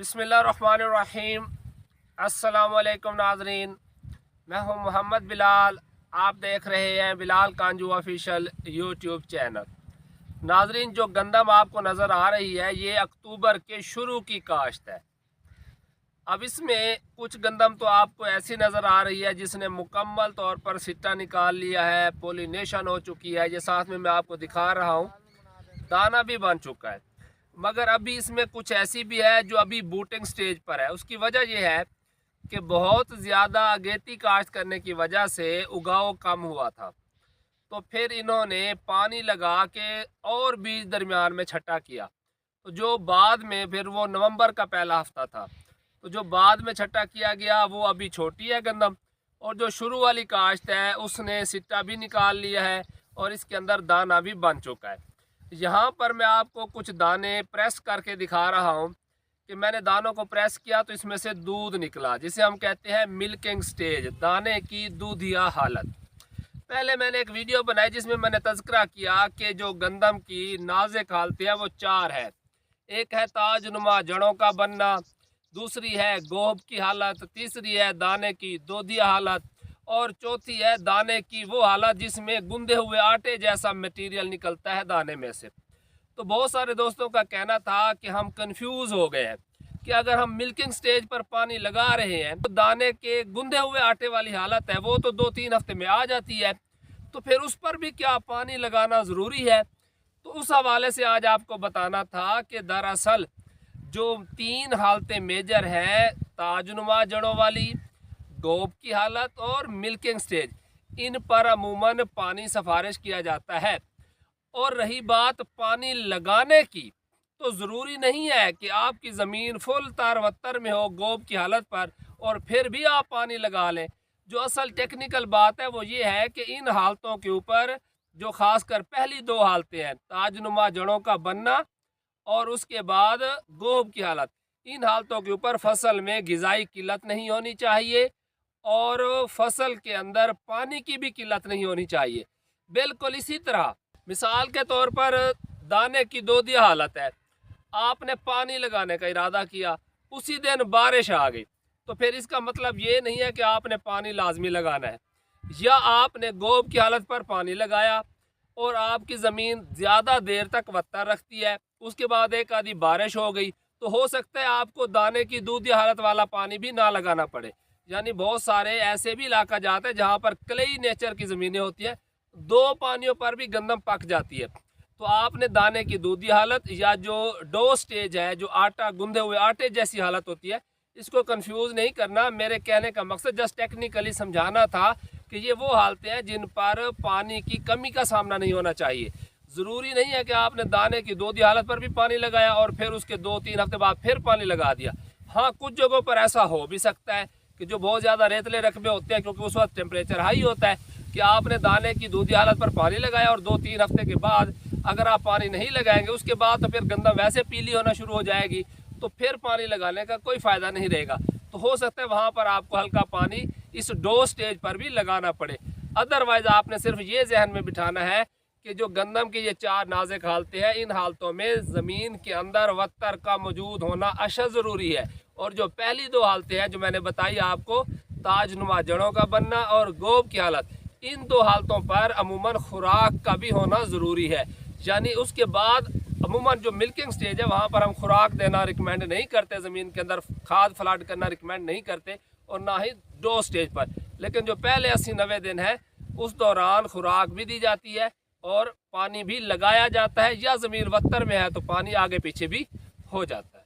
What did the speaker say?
बिस्मिल्लाहिर्रहमानिर्रहीम। अस्सलाम वालेकुम नाज़रीन, मैं हूं मोहम्मद बिलाल। आप देख रहे हैं बिलाल कांजू ऑफिशियल यूट्यूब चैनल। नाज़रीन, जो गंदम आपको नज़र आ रही है ये अक्टूबर के शुरू की काश्त है। अब इसमें कुछ गंदम तो आपको ऐसी नज़र आ रही है जिसने मुकम्मल तौर पर सिट्टा निकाल लिया है, पोलिनेशन हो चुकी है। ये साथ में मैं आपको दिखा रहा हूँ, दाना भी बन चुका है। मगर अभी इसमें कुछ ऐसी भी है जो अभी बूटिंग स्टेज पर है। उसकी वजह यह है कि बहुत ज़्यादा अगेती काश्त करने की वजह से उगाव कम हुआ था, तो फिर इन्होंने पानी लगा के और बीज दरमियान में छटा किया। तो जो बाद में फिर वो नवंबर का पहला हफ्ता था, तो जो बाद में छटा किया गया वो अभी छोटी है गंदम, और जो शुरू वाली काश्त है उसने सिट्टा भी निकाल लिया है और इसके अंदर दाना भी बन चुका है। यहाँ पर मैं आपको कुछ दाने प्रेस करके दिखा रहा हूँ कि मैंने दानों को प्रेस किया तो इसमें से दूध निकला, जिसे हम कहते हैं मिल्किंग स्टेज, दाने की दूधिया हालत। पहले मैंने एक वीडियो बनाई जिसमें मैंने तज़किरा किया कि जो गंदम की नाज़ुक हालतें हैं वो चार है। एक है ताजनुमा जड़ों का बनना, दूसरी है गोब की हालत, तीसरी है दाने की दूधिया हालत, और चौथी है दाने की वो हालत जिसमें गुंदे हुए आटे जैसा मटेरियल निकलता है दाने में से। तो बहुत सारे दोस्तों का कहना था कि हम कंफ्यूज हो गए हैं कि अगर हम मिल्किंग स्टेज पर पानी लगा रहे हैं तो दाने के गुंदे हुए आटे वाली हालत है वो तो 2-3 हफ्ते में आ जाती है, तो फिर उस पर भी क्या पानी लगाना ज़रूरी है? तो उस हवाले से आज आपको बताना था कि दरअसल जो 3 हालतें मेजर हैं, ताजनुमा जड़ों वाली, गोब की हालत और मिल्किंग स्टेज, इन पर अमूमन पानी सिफारिश किया जाता है। और रही बात पानी लगाने की, तो ज़रूरी नहीं है कि आपकी ज़मीन फुल तारवत्तर में हो गोब की हालत पर और फिर भी आप पानी लगा लें। जो असल टेक्निकल बात है वो ये है कि इन हालतों के ऊपर, जो ख़ासकर पहली 2 हालतें हैं, ताजनुमा जड़ों का बनना और उसके बाद गोब की हालत, इन हालतों के ऊपर फसल में ग़िज़ाई किल्लत नहीं होनी चाहिए और फसल के अंदर पानी की भी किल्लत नहीं होनी चाहिए। बिल्कुल इसी तरह मिसाल के तौर पर दाने की दूधिया हालत है, आपने पानी लगाने का इरादा किया, उसी दिन बारिश आ गई, तो फिर इसका मतलब ये नहीं है कि आपने पानी लाजमी लगाना है। या आपने गोब की हालत पर पानी लगाया और आपकी ज़मीन ज़्यादा देर तक वत्तर रखती है, उसके बाद एक आधी बारिश हो गई, तो हो सकता है आपको दाने की दूधिया हालत वाला पानी भी ना लगाना पड़े। यानी बहुत सारे ऐसे भी इलाका जाते हैं जहाँ पर क्लेई नेचर की ज़मीनें होती हैं, 2 पानियों पर भी गंदम पक जाती है। तो आपने दाने की दूधिया हालत या जो डो स्टेज है, जो आटा गुंदे हुए आटे जैसी हालत होती है, इसको कंफ्यूज नहीं करना। मेरे कहने का मकसद जस्ट टेक्निकली समझाना था कि ये वो हालतें हैं जिन पर पानी की कमी का सामना नहीं होना चाहिए। ज़रूरी नहीं है कि आपने दाने की दूधिया हालत पर भी पानी लगाया और फिर उसके 2-3 हफ्ते बाद फिर पानी लगा दिया। हाँ, कुछ जगहों पर ऐसा हो भी सकता है कि जो बहुत ज़्यादा रेतले रकबे होते हैं, क्योंकि उस वक्त टेम्परेचर हाई होता है, कि आपने दाने की दूधिया हालत पर पानी लगाया और 2-3 हफ्ते के बाद अगर आप पानी नहीं लगाएंगे उसके बाद तो फिर गंदम वैसे पीली होना शुरू हो जाएगी, तो फिर पानी लगाने का कोई फ़ायदा नहीं रहेगा। तो हो सकता है वहाँ पर आपको हल्का पानी इस डो स्टेज पर भी लगाना पड़े। अदरवाइज़ आपने सिर्फ ये जहन में बिठाना है कि जो गंदम की ये 4 नाज़ुक हालतें हैं, इन हालतों में ज़मीन के अंदर वत्तर का मौजूद होना अशद ज़रूरी है। और जो पहली 2 हालतें हैं जो मैंने बताई आपको, ताजनुमा जड़ों का बनना और गोब की हालत, इन 2 हालतों पर अमूमन खुराक का भी होना ज़रूरी है। यानी उसके बाद अमूमन जो मिल्किंग स्टेज है वहाँ पर हम खुराक देना रिकमेंड नहीं करते, ज़मीन के अंदर खाद फ्लाड करना रिकमेंड नहीं करते, और ना ही डो स्टेज पर। लेकिन जो पहले 80-90 दिन है उस दौरान खुराक भी दी जाती है और पानी भी लगाया जाता है, या ज़मीन वत्तर में है तो पानी आगे पीछे भी हो जाता है।